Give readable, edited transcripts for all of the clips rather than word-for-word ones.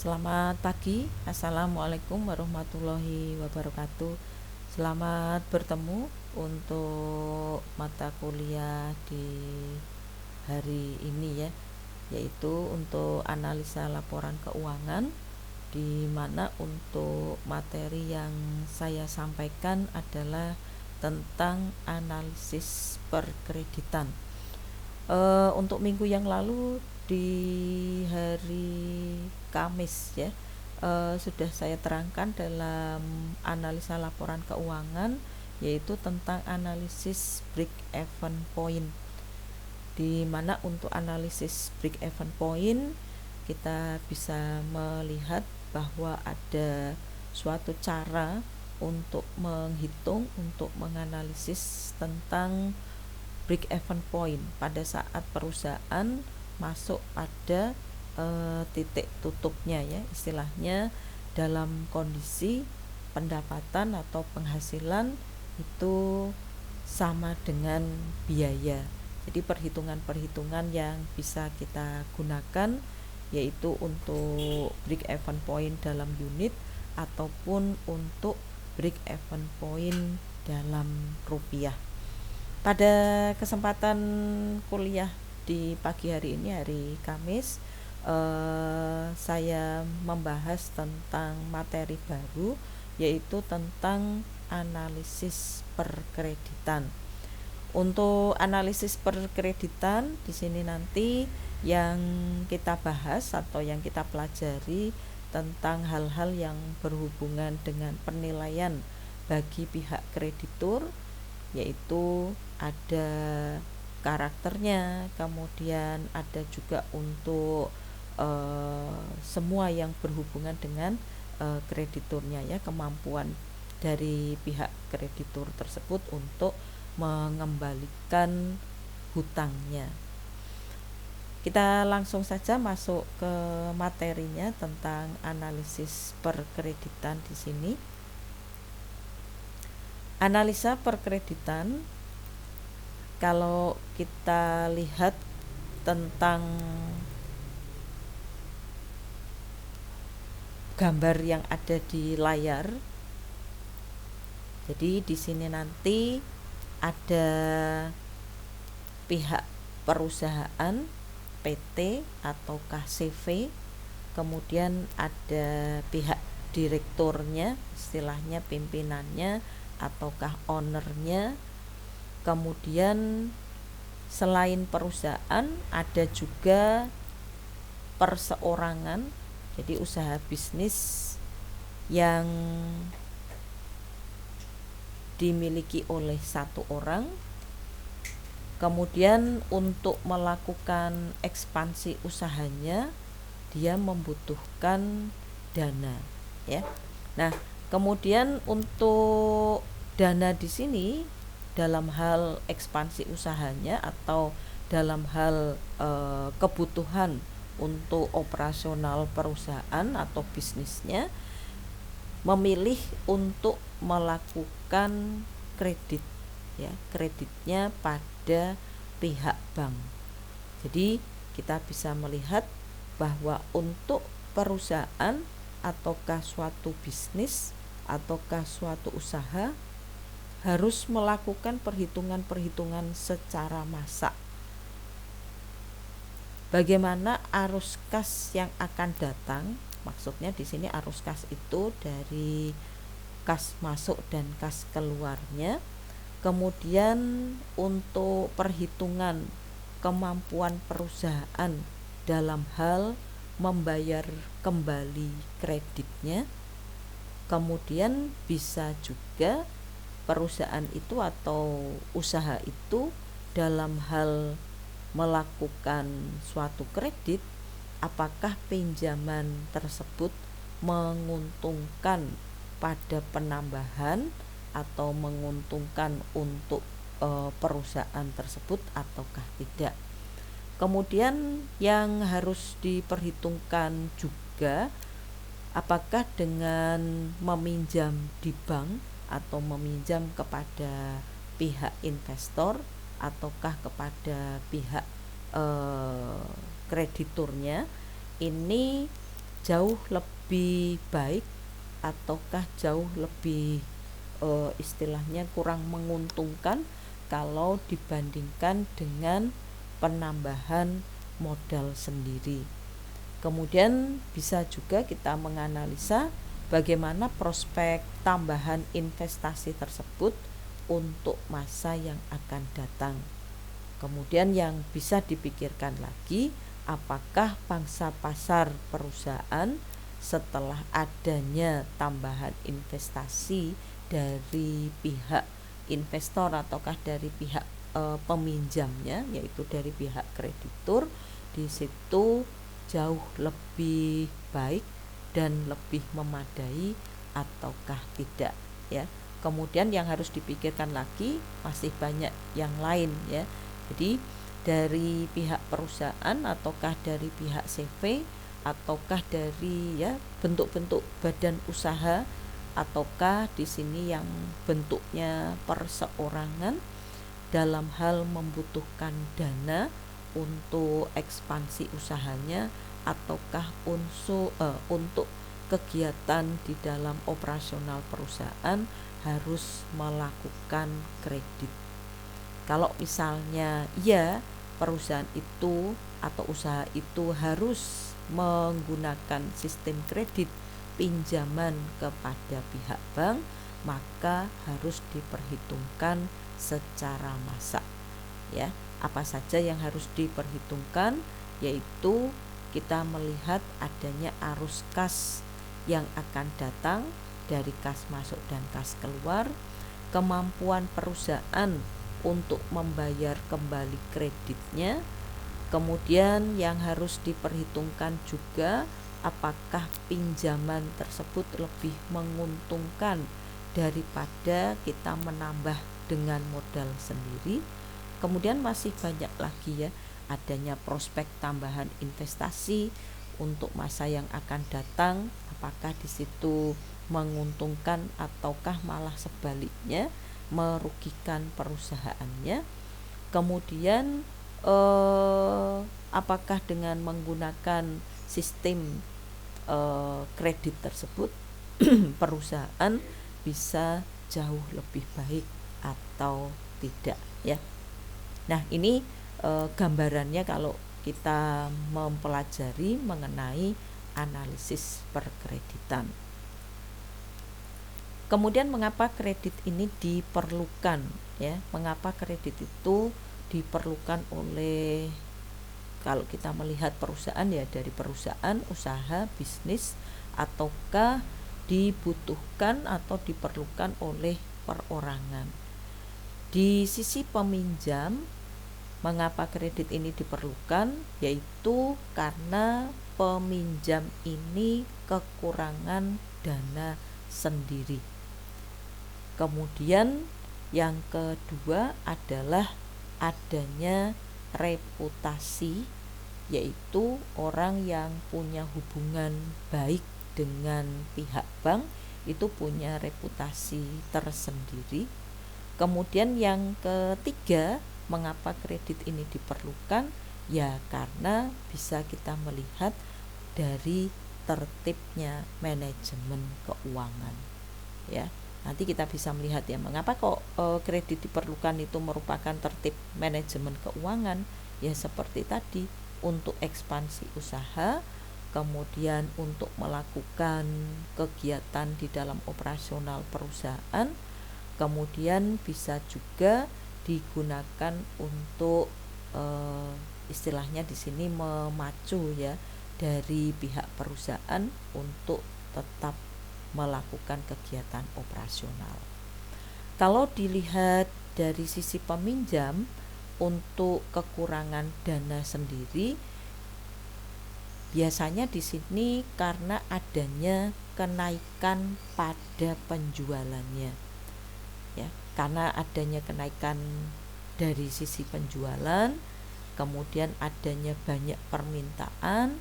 Selamat pagi, Assalamualaikum warahmatullahi wabarakatuh. Selamat bertemu untuk mata kuliah di hari ini ya, yaitu untuk analisa laporan keuangan, di mana untuk materi yang saya sampaikan adalah tentang analisis perkreditan. Untuk minggu yang lalu di hari Kamis ya, sudah saya terangkan dalam analisa laporan keuangan, yaitu tentang analisis break even point, di mana untuk analisis break even point kita bisa melihat bahwa ada suatu cara untuk menghitung, untuk menganalisis tentang break even point pada saat perusahaan masuk pada titik tutupnya ya, istilahnya dalam kondisi pendapatan atau penghasilan itu sama dengan biaya. Jadi perhitungan-perhitungan yang bisa kita gunakan yaitu untuk break even point dalam unit ataupun untuk break even point dalam rupiah. Pada kesempatan kuliah di pagi hari ini, hari Kamis, saya membahas tentang materi baru, yaitu tentang analisis perkreditan. Untuk analisis perkreditan di sini nanti yang kita bahas atau yang kita pelajari tentang hal-hal yang berhubungan dengan penilaian bagi pihak kreditur, yaitu ada karakternya, kemudian ada juga untuk semua yang berhubungan dengan krediturnya ya, kemampuan dari pihak kreditur tersebut untuk mengembalikan hutangnya. Kita langsung saja masuk ke materinya tentang analisis perkreditan di sini. Analisa perkreditan, kalau kita lihat tentang gambar yang ada di layar, jadi di sini nanti ada pihak perusahaan PT atau CV, kemudian ada pihak direkturnya, istilahnya pimpinannya ataukah ownernya. Kemudian selain perusahaan ada juga perseorangan, jadi usaha bisnis yang dimiliki oleh satu orang. Kemudian untuk melakukan ekspansi usahanya dia membutuhkan dana ya. Nah, kemudian untuk dana di sini dalam hal ekspansi usahanya atau dalam hal kebutuhan untuk operasional perusahaan atau bisnisnya, memilih untuk melakukan kredit ya, kreditnya pada pihak bank. Jadi kita bisa melihat bahwa untuk perusahaan ataukah suatu bisnis ataukah suatu usaha harus melakukan perhitungan-perhitungan secara masak. Bagaimana arus kas yang akan datang? Maksudnya di sini arus kas itu dari kas masuk dan kas keluarnya. Kemudian untuk perhitungan kemampuan perusahaan dalam hal membayar kembali kreditnya. Kemudian bisa juga perusahaan itu atau usaha itu dalam hal melakukan suatu kredit, apakah pinjaman tersebut menguntungkan pada penambahan atau menguntungkan untuk perusahaan tersebut ataukah tidak. Kemudian yang harus diperhitungkan juga, apakah dengan meminjam di bank atau meminjam kepada pihak investor ataukah kepada pihak krediturnya, ini jauh lebih baik ataukah jauh lebih istilahnya kurang menguntungkan kalau dibandingkan dengan penambahan modal sendiri. Kemudian bisa juga kita menganalisa bagaimana prospek tambahan investasi tersebut untuk masa yang akan datang. Kemudian yang bisa dipikirkan lagi, apakah pangsa pasar perusahaan setelah adanya tambahan investasi dari pihak investor ataukah dari pihak peminjamnya, yaitu dari pihak kreditur, di situ jauh lebih baik dan lebih memadai ataukah tidak, ya. Kemudian yang harus dipikirkan lagi masih banyak yang lain, ya. Jadi dari pihak perusahaan ataukah dari pihak CV ataukah dari, ya, bentuk-bentuk badan usaha ataukah di sini yang bentuknya perseorangan dalam hal membutuhkan dana untuk ekspansi usahanya ataukah untuk kegiatan di dalam operasional perusahaan harus melakukan kredit. Kalau misalnya ya, perusahaan itu atau usaha itu harus menggunakan sistem kredit pinjaman kepada pihak bank, maka harus diperhitungkan secara masak, ya. Apa saja yang harus diperhitungkan, yaitu kita melihat adanya arus kas yang akan datang dari kas masuk dan kas keluar, kemampuan perusahaan untuk membayar kembali kreditnya. Kemudian yang harus diperhitungkan juga, apakah pinjaman tersebut lebih menguntungkan daripada kita menambah dengan modal sendiri. Kemudian masih banyak lagi, ya, adanya prospek tambahan investasi untuk masa yang akan datang, apakah di situ menguntungkan ataukah malah sebaliknya merugikan perusahaannya. Kemudian apakah dengan menggunakan sistem kredit tersebut perusahaan bisa jauh lebih baik atau tidak, ya. Nah, ini gambarannya kalau kita mempelajari mengenai analisis perkreditan. Kemudian mengapa kredit ini diperlukan, ya? Mengapa kredit itu diperlukan oleh, kalau kita melihat perusahaan, ya, dari perusahaan, usaha, bisnis, ataukah dibutuhkan atau diperlukan oleh perorangan. Di sisi peminjam, mengapa kredit ini diperlukan, yaitu karena peminjam ini kekurangan dana sendiri. Kemudian yang kedua adalah adanya reputasi, yaitu orang yang punya hubungan baik dengan pihak bank itu punya reputasi tersendiri. Kemudian yang ketiga, mengapa kredit ini diperlukan? Ya, karena bisa kita melihat dari tertibnya manajemen keuangan, ya. Nanti kita bisa melihat, ya, mengapa kok kredit diperlukan, itu merupakan tertib manajemen keuangan, ya, seperti tadi, untuk ekspansi usaha, kemudian untuk melakukan kegiatan di dalam operasional perusahaan, kemudian bisa juga digunakan untuk istilahnya di sini memacu, ya, dari pihak perusahaan untuk tetap melakukan kegiatan operasional. Kalau dilihat dari sisi peminjam, untuk kekurangan dana sendiri biasanya di sini karena adanya kenaikan pada penjualannya, ya. Karena adanya kenaikan dari sisi penjualan, kemudian adanya banyak permintaan,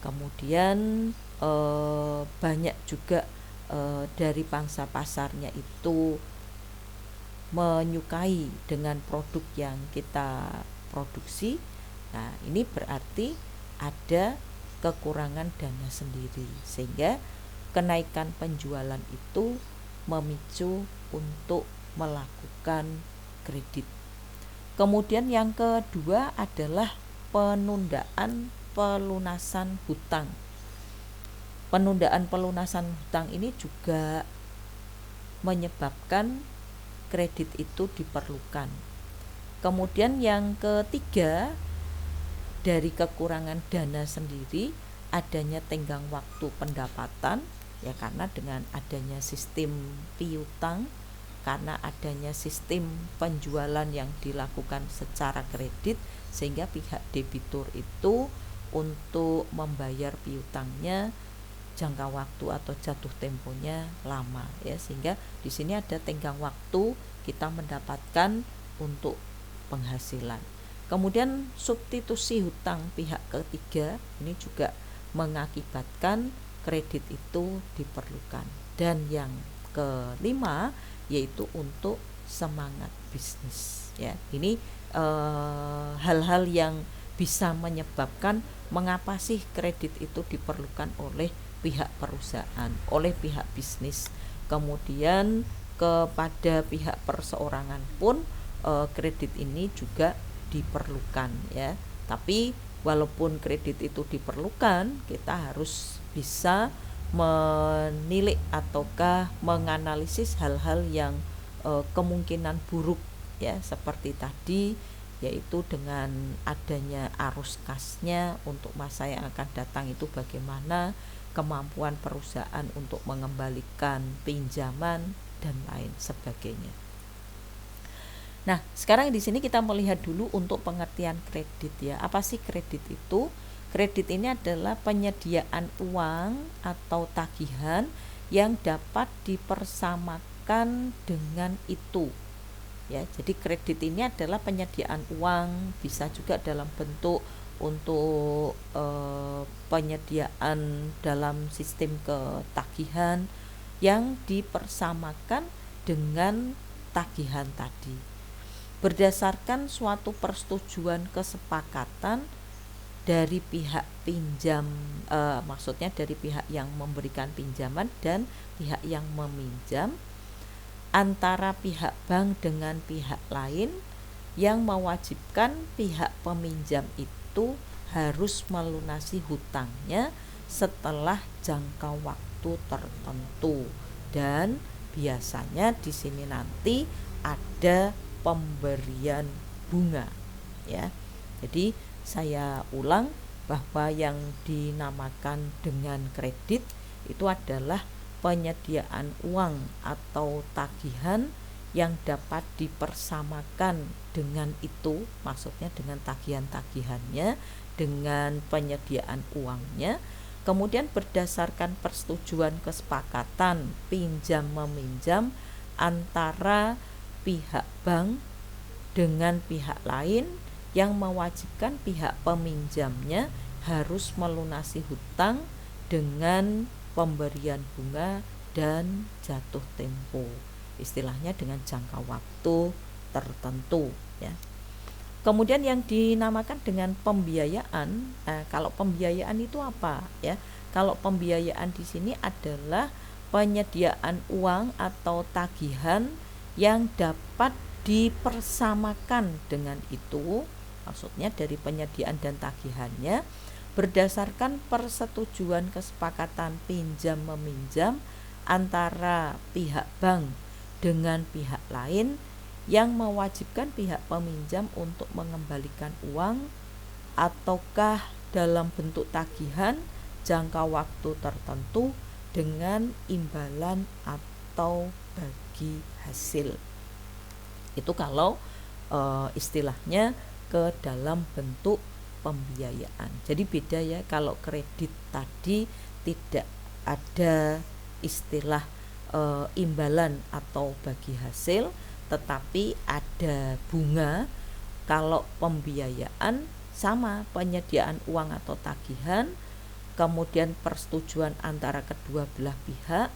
kemudian banyak juga dari pangsa pasarnya itu menyukai dengan produk yang kita produksi. Nah, ini berarti ada kekurangan dana sendiri, sehingga kenaikan penjualan itu memicu untuk melakukan kredit. Kemudian yang kedua adalah penundaan pelunasan hutang. Penundaan pelunasan hutang ini juga menyebabkan kredit itu diperlukan. Kemudian yang ketiga, dari kekurangan dana sendiri adanya tenggang waktu pendapatan, ya karena dengan adanya sistem piutang, karena adanya sistem penjualan yang dilakukan secara kredit, sehingga pihak debitur itu untuk membayar piutangnya jangka waktu atau jatuh temponya lama, ya, sehingga di sini ada tenggang waktu kita mendapatkan untuk penghasilan. Kemudian substitusi hutang pihak ketiga ini juga mengakibatkan kredit itu diperlukan. Dan yang kelima yaitu untuk semangat bisnis, ya. Ini hal-hal yang bisa menyebabkan mengapa sih kredit itu diperlukan oleh pihak perusahaan, oleh pihak bisnis. Kemudian kepada pihak perseorangan pun kredit ini juga diperlukan, ya. Tapi walaupun kredit itu diperlukan, kita harus bisa menilik ataukah menganalisis hal-hal yang kemungkinan buruk, ya, seperti tadi, yaitu dengan adanya arus kasnya untuk masa yang akan datang itu bagaimana, kemampuan perusahaan untuk mengembalikan pinjaman dan lain sebagainya. Nah, sekarang di sini kita melihat dulu untuk pengertian kredit, ya. Apa sih kredit itu? Kredit ini adalah penyediaan uang atau tagihan yang dapat dipersamakan dengan itu, ya. Jadi kredit ini adalah penyediaan uang, bisa juga dalam bentuk untuk penyediaan dalam sistem ketagihan yang dipersamakan dengan tagihan tadi berdasarkan suatu persetujuan kesepakatan dari pihak pinjam, maksudnya dari pihak yang memberikan pinjaman dan pihak yang meminjam, antara pihak bank dengan pihak lain yang mewajibkan pihak peminjam itu harus melunasi hutangnya setelah jangka waktu tertentu, dan biasanya di sini nanti ada pemberian bunga, ya. Jadi saya ulang bahwa yang dinamakan dengan kredit itu adalah penyediaan uang atau tagihan yang dapat dipersamakan dengan itu, maksudnya dengan tagihan-tagihannya, dengan penyediaan uangnya, kemudian berdasarkan persetujuan kesepakatan pinjam meminjam antara pihak bank dengan pihak lain yang mewajibkan pihak peminjamnya harus melunasi hutang dengan pemberian bunga dan jatuh tempo, istilahnya dengan jangka waktu tertentu, ya. Kemudian yang dinamakan dengan pembiayaan. Kalau pembiayaan itu apa, ya? Kalau pembiayaan di sini adalah penyediaan uang atau tagihan yang dapat dipersamakan dengan itu, maksudnya dari penyediaan dan tagihannya berdasarkan persetujuan kesepakatan pinjam meminjam antara pihak bank dengan pihak lain yang mewajibkan pihak peminjam untuk mengembalikan uang ataukah dalam bentuk tagihan jangka waktu tertentu dengan imbalan atau bagi hasil. Itu kalau istilahnya ke dalam bentuk pembiayaan. Jadi beda, ya, kalau kredit tadi tidak ada istilah imbalan atau bagi hasil, tetapi ada bunga. Kalau pembiayaan sama, penyediaan uang atau tagihan, kemudian persetujuan antara kedua belah pihak,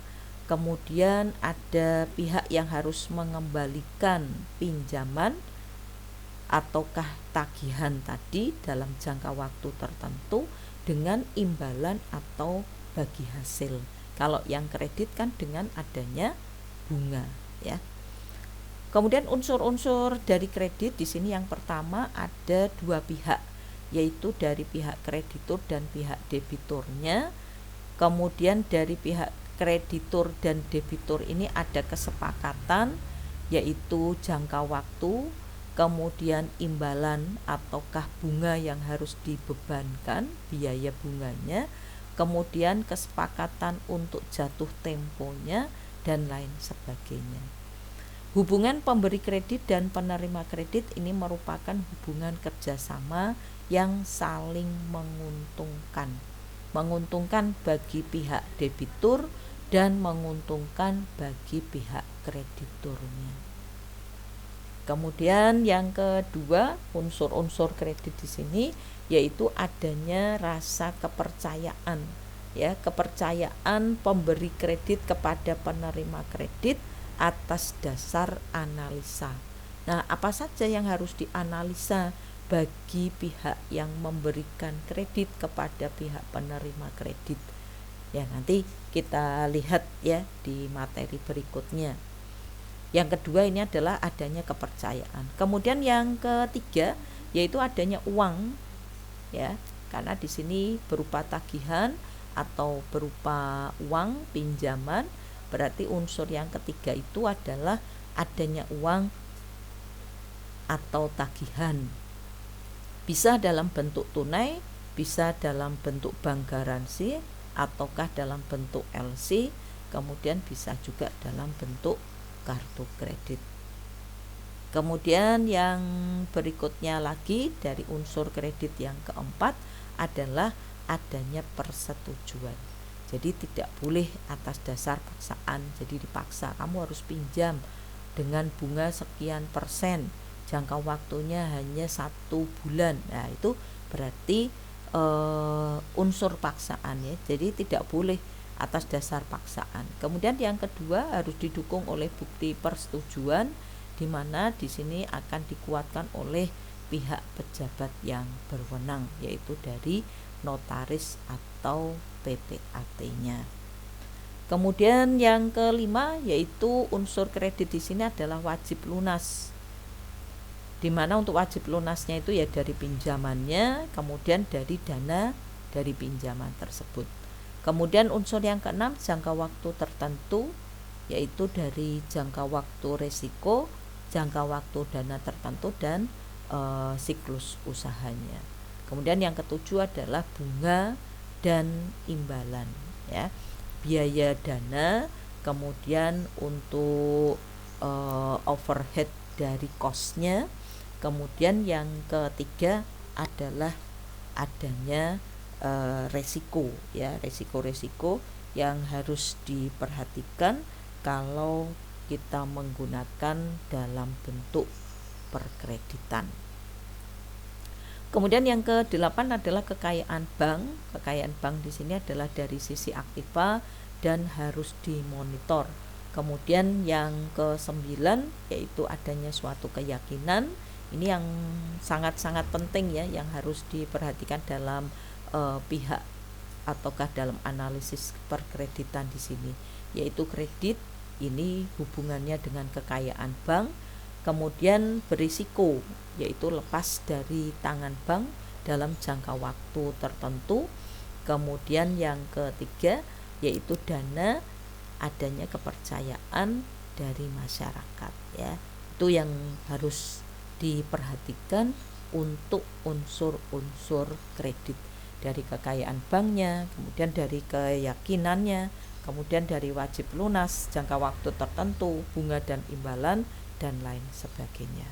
kemudian ada pihak yang harus mengembalikan pinjaman, ataukah tagihan tadi dalam jangka waktu tertentu dengan imbalan atau bagi hasil. Kalau yang kredit kan dengan adanya bunga, ya. Kemudian unsur-unsur dari kredit di sini yang pertama ada dua pihak, yaitu dari pihak kreditur dan pihak debiturnya. Kemudian dari pihak kreditur dan debitur ini ada kesepakatan, yaitu jangka waktu, kemudian imbalan ataukah bunga yang harus dibebankan, biaya bunganya, kemudian kesepakatan untuk jatuh temponya, dan lain sebagainya. Hubungan pemberi kredit dan penerima kredit ini merupakan hubungan kerjasama yang saling menguntungkan bagi pihak debitur dan menguntungkan bagi pihak krediturnya. Kemudian yang kedua, unsur-unsur kredit di sini yaitu adanya rasa kepercayaan, ya, kepercayaan pemberi kredit kepada penerima kredit atas dasar analisa. Nah, apa saja yang harus dianalisa bagi pihak yang memberikan kredit kepada pihak penerima kredit? Ya, nanti kita lihat ya di materi berikutnya. Yang kedua ini adalah adanya kepercayaan. Kemudian yang ketiga yaitu adanya uang, ya, karena di sini berupa tagihan atau berupa uang pinjaman, berarti unsur yang ketiga itu adalah adanya uang atau tagihan. Bisa dalam bentuk tunai, bisa dalam bentuk bank garansi, ataukah dalam bentuk LC, kemudian bisa juga dalam bentuk kartu kredit. Kemudian yang berikutnya lagi dari unsur kredit yang keempat adalah adanya persetujuan. Jadi tidak boleh atas dasar paksaan, jadi dipaksa kamu harus pinjam dengan bunga sekian persen, jangka waktunya hanya 1 bulan. Nah, itu berarti unsur paksaan, ya. Jadi tidak boleh atas dasar paksaan. Kemudian yang kedua harus didukung oleh bukti persetujuan, di mana di sini akan dikuatkan oleh pihak pejabat yang berwenang, yaitu dari notaris atau PPAT-nya. Kemudian yang kelima yaitu unsur kredit di sini adalah wajib lunas. Di mana untuk wajib lunasnya itu ya dari pinjamannya, kemudian dari dana dari pinjaman tersebut. Kemudian unsur yang keenam jangka waktu tertentu, yaitu dari jangka waktu resiko, jangka waktu dana tertentu, dan siklus usahanya. Kemudian yang ketujuh adalah bunga dan imbalan, ya, biaya dana, kemudian untuk overhead dari cost-nya. Kemudian yang ketiga adalah adanya resiko, ya, resiko-resiko yang harus diperhatikan kalau kita menggunakan dalam bentuk perkreditan. Kemudian yang ke-8 adalah kekayaan bank. Kekayaan bank di sini adalah dari sisi aktiva dan harus dimonitor. Kemudian yang ke-9 yaitu adanya suatu keyakinan. Ini yang sangat-sangat penting, ya, yang harus diperhatikan dalam pihak ataukah dalam analisis perkreditan di sini, yaitu kredit ini hubungannya dengan kekayaan bank. Kemudian berisiko, yaitu lepas dari tangan bank dalam jangka waktu tertentu. Kemudian yang ketiga yaitu dana, adanya kepercayaan dari masyarakat, ya. Itu yang harus diperhatikan untuk unsur-unsur kredit, dari kekayaan banknya, kemudian dari keyakinannya, kemudian dari wajib lunas, jangka waktu tertentu, bunga dan imbalan, dan lain sebagainya.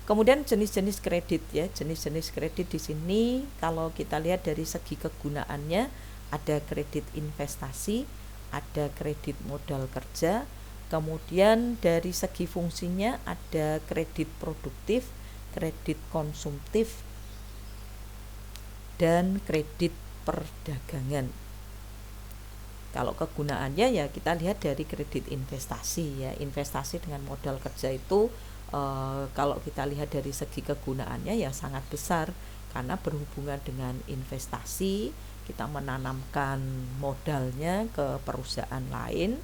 Kemudian jenis-jenis kredit, ya, jenis-jenis kredit di sini kalau kita lihat dari segi kegunaannya ada kredit investasi, ada kredit modal kerja, kemudian dari segi fungsinya ada kredit produktif, kredit konsumtif, dan kredit perdagangan. Kalau kegunaannya ya kita lihat dari kredit investasi, ya, investasi dengan modal kerja itu Kalau kita lihat dari segi kegunaannya ya sangat besar, karena berhubungan dengan investasi, kita menanamkan modalnya ke perusahaan lain,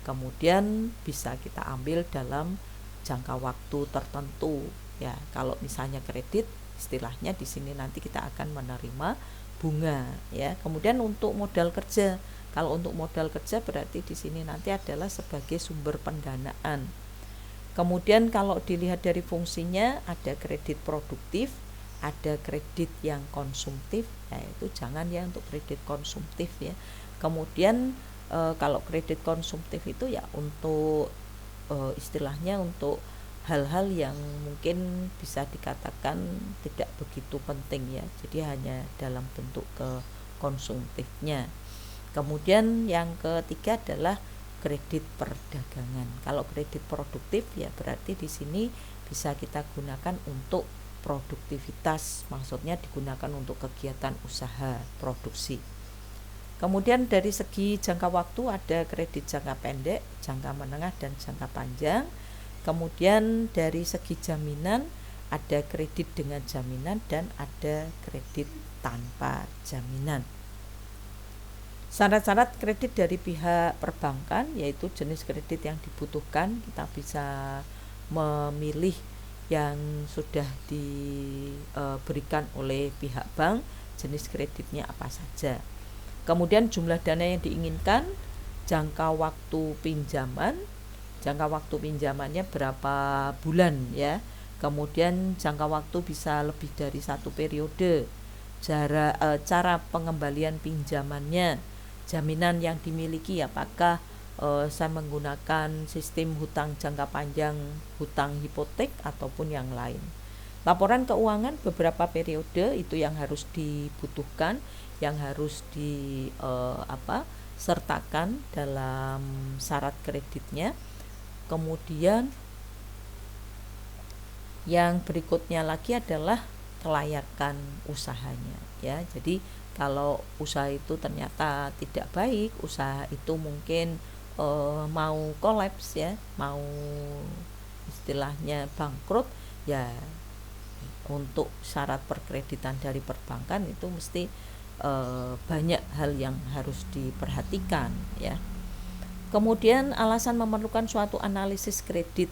kemudian bisa kita ambil dalam jangka waktu tertentu ya. Kalau misalnya kredit, istilahnya di sini nanti kita akan menerima bunga ya. Kemudian untuk modal kerja, kalau untuk modal kerja berarti di sini nanti adalah sebagai sumber pendanaan. Kemudian kalau dilihat dari fungsinya, ada kredit produktif, ada kredit yang konsumtif, yaitu jangan ya untuk kredit konsumtif ya. Kemudian kalau kredit konsumtif itu ya untuk istilahnya untuk hal-hal yang mungkin bisa dikatakan tidak begitu penting ya, jadi hanya dalam bentuk ke konsumtifnya. Kemudian yang ketiga adalah kredit perdagangan. Kalau kredit produktif ya berarti di sini bisa kita gunakan untuk produktivitas, maksudnya digunakan untuk kegiatan usaha produksi. Kemudian dari segi jangka waktu ada kredit jangka pendek, jangka menengah, dan jangka panjang. Kemudian dari segi jaminan ada kredit dengan jaminan dan ada kredit tanpa jaminan. Syarat-syarat kredit dari pihak perbankan yaitu jenis kredit yang dibutuhkan, kita bisa memilih yang sudah diberikan oleh pihak bank, jenis kreditnya apa saja. Kemudian jumlah dana yang diinginkan, jangka waktu pinjaman, jangka waktu pinjamannya berapa bulan ya. Kemudian jangka waktu bisa lebih dari satu periode, cara pengembalian pinjamannya, jaminan yang dimiliki, apakah saya menggunakan sistem hutang jangka panjang, hutang hipotek ataupun yang lain. Laporan keuangan beberapa periode itu yang harus dibutuhkan, yang harus sertakan dalam syarat kreditnya. Kemudian yang berikutnya lagi adalah kelayakan usahanya ya. Jadi kalau usaha itu ternyata tidak baik, usaha itu mungkin mau kolaps ya, mau istilahnya bangkrut ya, untuk syarat perkreditan dari perbankan itu mesti banyak hal yang harus diperhatikan ya. Kemudian alasan memerlukan suatu analisis kredit.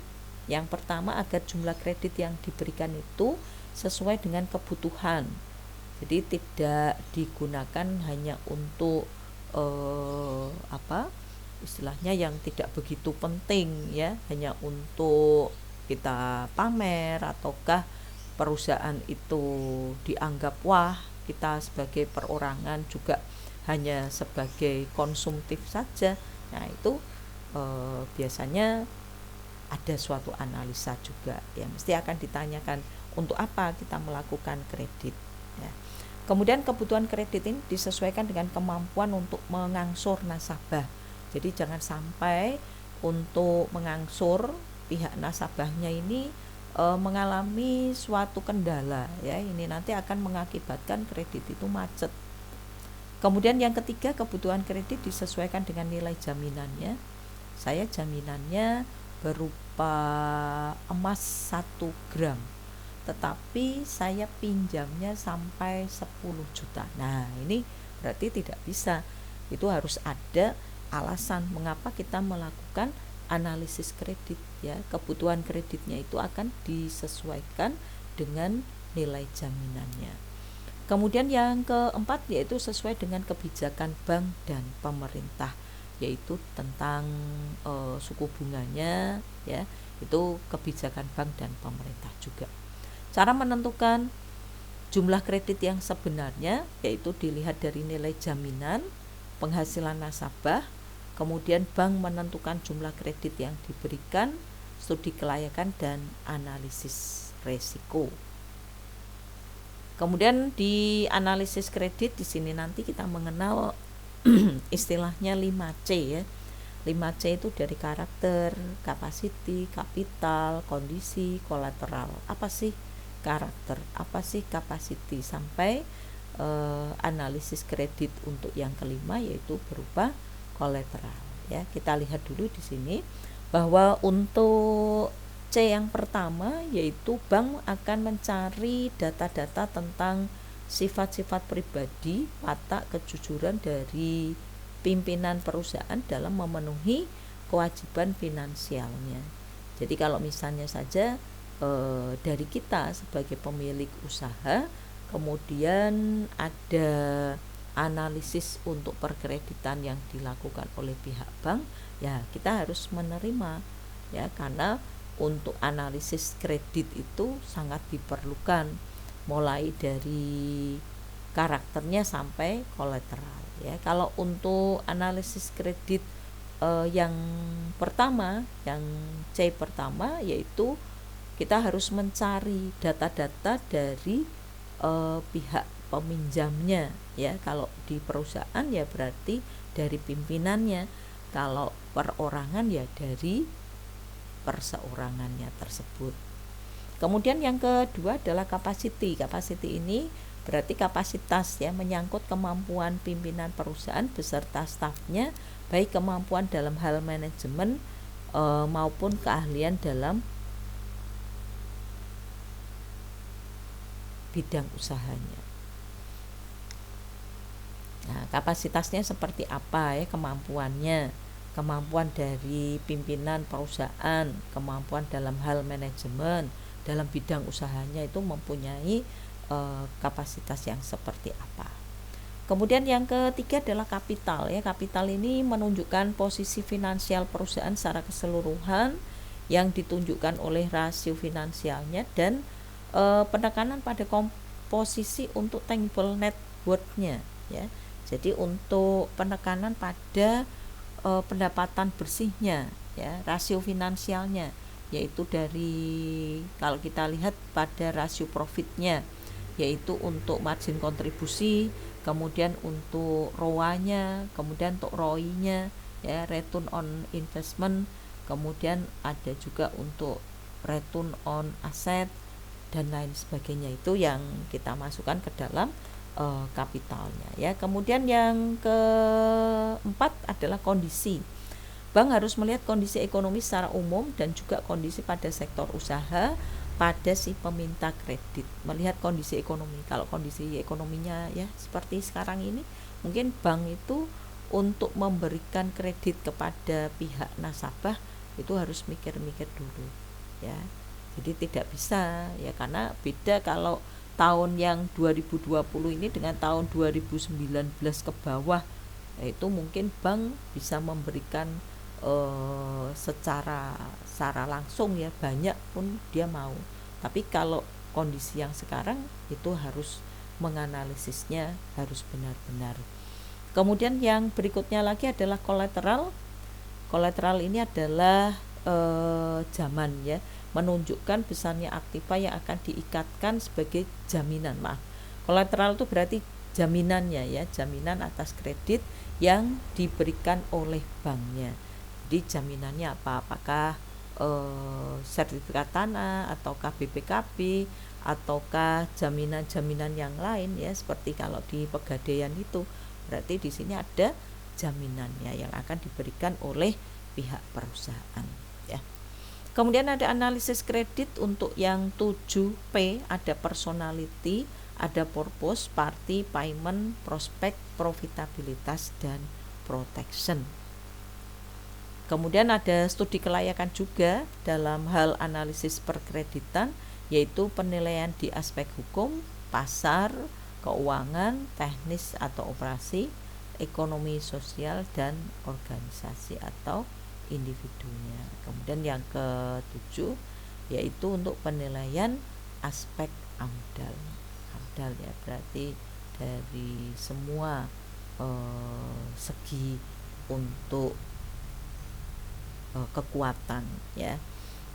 Yang pertama, agar jumlah kredit yang diberikan itu sesuai dengan kebutuhan. Jadi tidak digunakan hanya untuk istilahnya yang tidak begitu penting ya, hanya untuk kita pamer, ataukah perusahaan itu dianggap wah, kita sebagai perorangan juga hanya sebagai konsumtif saja. Nah itu biasanya ada suatu analisa juga ya, mesti akan ditanyakan untuk apa kita melakukan kredit ya. Kemudian kebutuhan kredit ini disesuaikan dengan kemampuan untuk mengangsur nasabah. Jadi jangan sampai untuk mengangsur pihak nasabahnya ini mengalami suatu kendala ya, ini nanti akan mengakibatkan kredit itu macet. Kemudian yang ketiga, kebutuhan kredit disesuaikan dengan nilai jaminannya. Saya jaminannya berupa emas 1 gram, tetapi saya pinjamnya sampai 10 juta. Nah ini berarti tidak bisa, itu harus ada alasan mengapa kita melakukan analisis kredit ya. Kebutuhan kreditnya itu akan disesuaikan dengan nilai jaminannya. Kemudian yang keempat yaitu sesuai dengan kebijakan bank dan pemerintah, yaitu tentang suku bunganya ya, itu kebijakan bank dan pemerintah juga. Cara menentukan jumlah kredit yang sebenarnya yaitu dilihat dari nilai jaminan, penghasilan nasabah, kemudian bank menentukan jumlah kredit yang diberikan, studi kelayakan, dan analisis resiko. Kemudian di analisis kredit di sini nanti kita mengenal istilahnya 5C ya. 5C itu dari karakter, capacity, kapital, kondisi, kolateral. Apa sih karakter? Apa sih capacity? Sampai analisis kredit untuk yang kelima yaitu berupa kolateral ya. Kita lihat dulu di sini bahwa untuk C yang pertama yaitu bank akan mencari data-data tentang sifat-sifat pribadi, watak, kejujuran dari pimpinan perusahaan dalam memenuhi kewajiban finansialnya. Jadi kalau misalnya saja dari kita sebagai pemilik usaha, kemudian ada analisis untuk perkreditan yang dilakukan oleh pihak bank, ya kita harus menerima ya, karena untuk analisis kredit itu sangat diperlukan, mulai dari karakternya sampai kolateral ya. Kalau untuk analisis kredit yang pertama, yang C pertama, yaitu kita harus mencari data-data dari pihak peminjamnya ya. Kalau di perusahaan ya berarti dari pimpinannya, kalau perorangan ya dari perseorangannya tersebut. Kemudian yang kedua adalah capacity. Capacity ini berarti kapasitas ya, menyangkut kemampuan pimpinan perusahaan beserta stafnya, baik kemampuan dalam hal manajemen maupun keahlian dalam bidang usahanya. Nah, kapasitasnya seperti apa ya, kemampuannya, kemampuan dari pimpinan perusahaan, kemampuan dalam hal manajemen, dalam bidang usahanya itu mempunyai kapasitas yang seperti apa. Kemudian yang ketiga adalah kapital ya. Kapital ini menunjukkan posisi finansial perusahaan secara keseluruhan yang ditunjukkan oleh rasio finansialnya dan penekanan pada komposisi untuk tangible net worth-nya ya. Jadi untuk penekanan pada pendapatan bersihnya ya, rasio finansialnya, yaitu dari, kalau kita lihat pada rasio profitnya, yaitu untuk margin kontribusi, kemudian untuk ROA-nya, kemudian untuk ROI-nya ya, return on investment, kemudian ada juga untuk return on asset dan lain sebagainya, itu yang kita masukkan ke dalam kapitalnya ya. Kemudian yang keempat adalah kondisi. Bank harus melihat kondisi ekonomi secara umum dan juga kondisi pada sektor usaha pada si peminta kredit. Melihat kondisi ekonomi. Kalau kondisi ekonominya ya seperti sekarang ini, mungkin bank itu untuk memberikan kredit kepada pihak nasabah itu harus mikir-mikir dulu ya. Jadi tidak bisa ya, karena beda kalau tahun yang 2020 ini dengan tahun 2019 ke bawah, itu mungkin bank bisa memberikan secara langsung ya, banyak pun dia mau. Tapi kalau kondisi yang sekarang itu harus menganalisisnya, harus benar-benar. Kemudian yang berikutnya lagi adalah kolateral. Kolateral ini adalah zaman ya, menunjukkan besarnya aktiva yang akan diikatkan sebagai jaminan. Kolateral itu berarti jaminannya ya, jaminan atas kredit yang diberikan oleh banknya. Jadi jaminannya apa? Apakah sertifikat tanah, ataukah BPKB, ataukah jaminan-jaminan yang lain ya, seperti kalau di Pegadaian itu berarti di sini ada jaminannya yang akan diberikan oleh pihak perusahaan ya. Kemudian ada analisis kredit untuk yang 7P, ada personality, ada purpose, party, payment, prospek, profitabilitas, dan protection. Kemudian ada studi kelayakan juga dalam hal analisis perkreditan, yaitu penilaian di aspek hukum, pasar, keuangan, teknis atau operasi, ekonomi sosial, dan organisasi atau individunya. Kemudian yang ke-7 yaitu untuk penilaian aspek AMDAL. AMDAL ya berarti dari semua segi untuk kekuatan ya.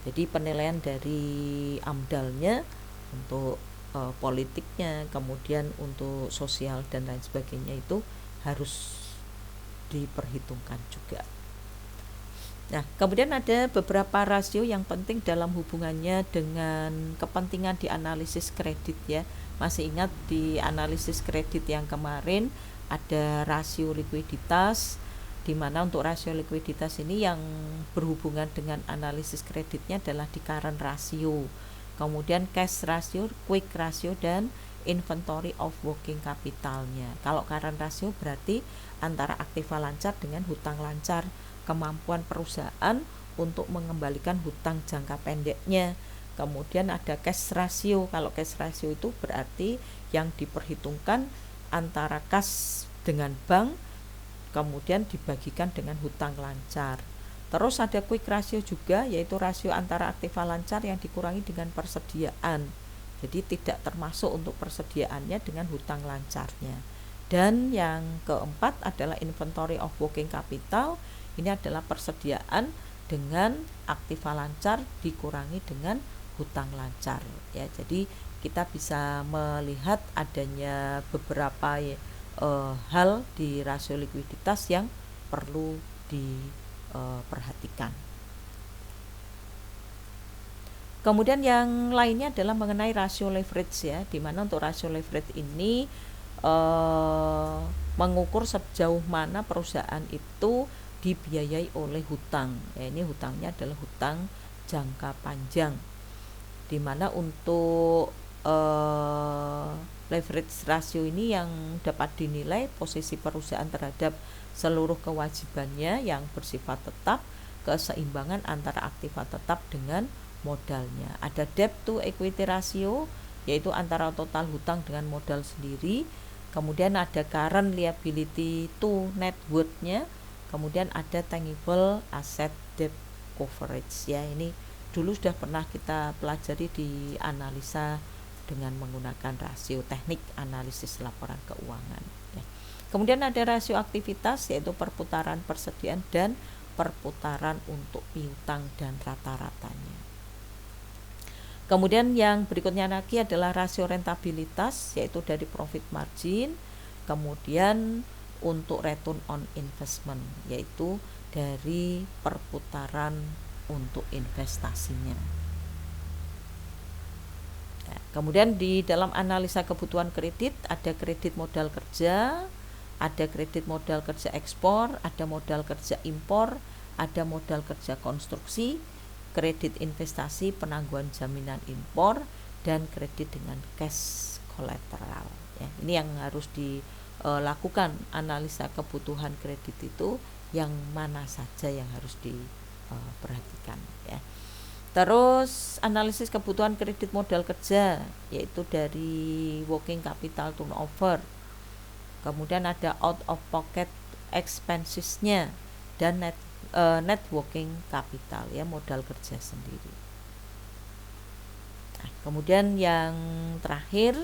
Jadi penilaian dari AMDAL-nya untuk politiknya, kemudian untuk sosial dan lain sebagainya itu harus diperhitungkan juga. Nah, kemudian ada beberapa rasio yang penting dalam hubungannya dengan kepentingan di analisis kredit ya. Masih ingat di analisis kredit yang kemarin ada rasio likuiditas, di mana untuk rasio likuiditas ini yang berhubungan dengan analisis kreditnya adalah di current ratio, kemudian cash ratio, quick ratio, dan inventory of working capitalnya. Kalau current ratio berarti antara aktiva lancar dengan hutang lancar, kemampuan perusahaan untuk mengembalikan hutang jangka pendeknya. Kemudian ada cash ratio. Kalau cash ratio itu berarti yang diperhitungkan antara kas dengan bank, kemudian dibagikan dengan hutang lancar. Terus ada quick ratio juga, yaitu rasio antara aktiva lancar yang dikurangi dengan persediaan. Jadi tidak termasuk untuk persediaannya dengan hutang lancarnya. Dan yang keempat adalah inventory of working capital. Ini adalah persediaan dengan aktiva lancar dikurangi dengan hutang lancar, ya. Jadi kita bisa melihat adanya beberapa hal di rasio likuiditas yang perlu diperhatikan. Kemudian yang lainnya adalah mengenai rasio leverage, ya, di mana untuk rasio leverage ini mengukur sejauh mana perusahaan itu dibiayai oleh hutang. Ya, ini hutangnya adalah hutang jangka panjang, di mana untuk leverage ratio ini yang dapat dinilai posisi perusahaan terhadap seluruh kewajibannya yang bersifat tetap, keseimbangan antara aktiva tetap dengan modalnya. Ada debt to equity ratio, yaitu antara total hutang dengan modal sendiri. Kemudian ada current liability to net worth-nya. Kemudian ada tangible asset debt coverage, ya. Ini dulu sudah pernah kita pelajari di analisa dengan menggunakan rasio teknik analisis laporan keuangan, ya. Kemudian ada rasio aktivitas, yaitu perputaran persediaan dan perputaran untuk piutang dan rata-ratanya. Kemudian yang berikutnya lagi adalah rasio rentabilitas, yaitu dari profit margin. Kemudian untuk return on investment, yaitu dari perputaran untuk investasinya. Nah, kemudian di dalam analisa kebutuhan kredit ada kredit modal kerja, ada kredit modal kerja ekspor, ada modal kerja impor, ada modal kerja konstruksi, kredit investasi, penangguhan jaminan impor, dan kredit dengan cash collateral, ya. Ini yang harus dilakukan analisa kebutuhan kredit itu, yang mana saja yang harus diperhatikan, ya. Terus analisis kebutuhan kredit modal kerja, yaitu dari working capital turnover. Kemudian ada out of pocket expensesnya dan net working capital, ya, modal kerja sendiri. Nah, kemudian yang terakhir,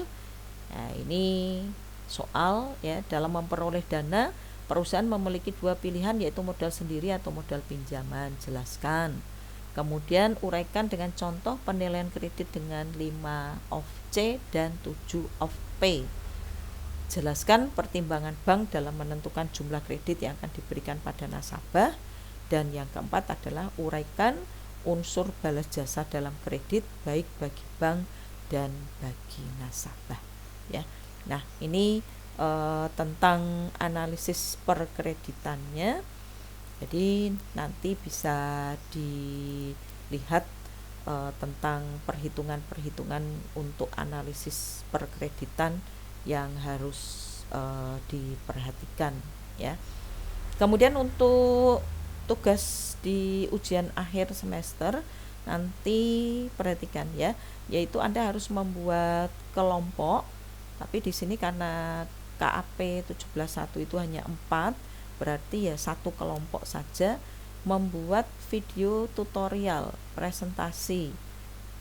nah ini soal, ya, dalam memperoleh dana perusahaan memiliki dua pilihan, yaitu modal sendiri atau modal pinjaman. Jelaskan. Kemudian uraikan dengan contoh penilaian kredit dengan 5 of C dan 7 of P. Jelaskan pertimbangan bank dalam menentukan jumlah kredit yang akan diberikan pada nasabah. Dan yang keempat adalah uraikan unsur balas jasa dalam kredit, baik bagi bank dan bagi nasabah, ya. Nah, ini tentang analisis perkreditannya. Jadi nanti bisa dilihat tentang perhitungan-perhitungan untuk analisis perkreditan yang harus diperhatikan, ya. Kemudian untuk tugas di ujian akhir semester nanti perhatikan, ya, yaitu Anda harus membuat kelompok. Tapi di sini karena KAP 17.1 itu hanya 4, berarti ya satu kelompok saja membuat video tutorial presentasi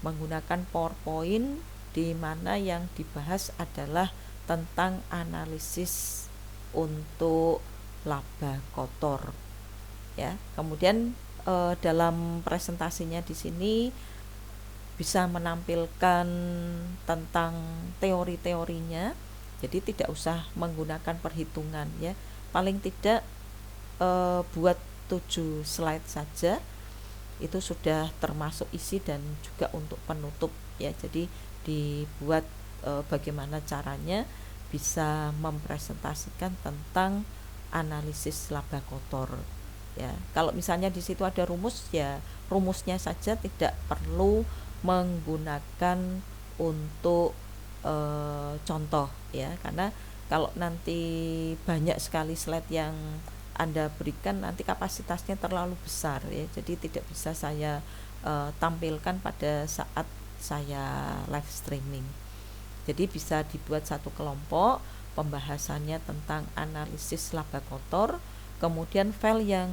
menggunakan PowerPoint, di mana yang dibahas adalah tentang analisis untuk laba kotor, ya. Kemudian dalam presentasinya di sini bisa menampilkan tentang teori-teorinya. Jadi tidak usah menggunakan perhitungan, ya. Paling tidak buat 7 slide saja itu sudah termasuk isi dan juga untuk penutup, ya. Jadi dibuat bagaimana caranya bisa mempresentasikan tentang analisis laba kotor ya. Kalau misalnya di situ ada rumus, ya rumusnya saja, tidak perlu menggunakan untuk contoh ya, karena kalau nanti banyak sekali slide yang Anda berikan, nanti kapasitasnya terlalu besar ya, jadi tidak bisa saya tampilkan pada saat saya live streaming. Jadi bisa dibuat satu kelompok, pembahasannya tentang analisis laba kotor, kemudian file yang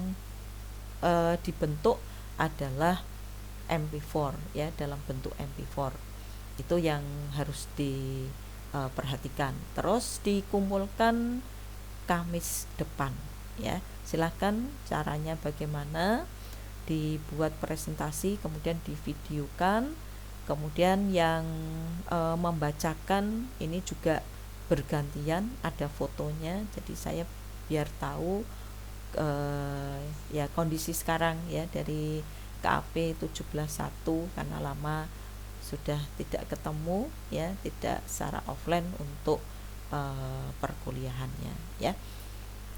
dibentuk adalah MP4 ya, dalam bentuk MP4. Itu yang harus diperhatikan. Terus dikumpulkan Kamis depan ya. Silahkan caranya bagaimana, dibuat presentasi kemudian divideokan, kemudian yang membacakan ini juga bergantian, ada fotonya, jadi saya biar tahu ya kondisi sekarang ya dari KAP 171, karena lama sudah tidak ketemu ya, tidak secara offline untuk perkuliahannya ya.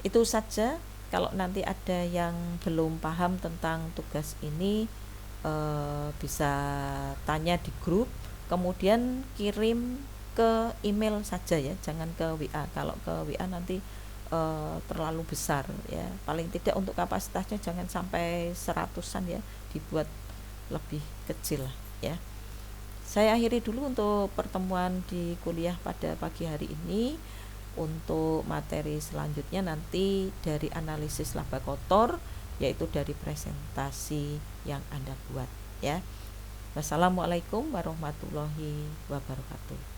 Itu saja. Kalau nanti ada yang belum paham tentang tugas ini, bisa tanya di grup, kemudian kirim ke email saja ya, jangan ke WA. Kalau ke WA nanti terlalu besar ya, paling tidak untuk kapasitasnya jangan sampai 100-an ya, dibuat lebih kecil lah ya. Saya akhiri dulu untuk pertemuan di kuliah pada pagi hari ini. Untuk materi selanjutnya nanti dari analisis laba kotor, yaitu dari presentasi yang Anda buat ya. Wassalamualaikum warahmatullahi wabarakatuh.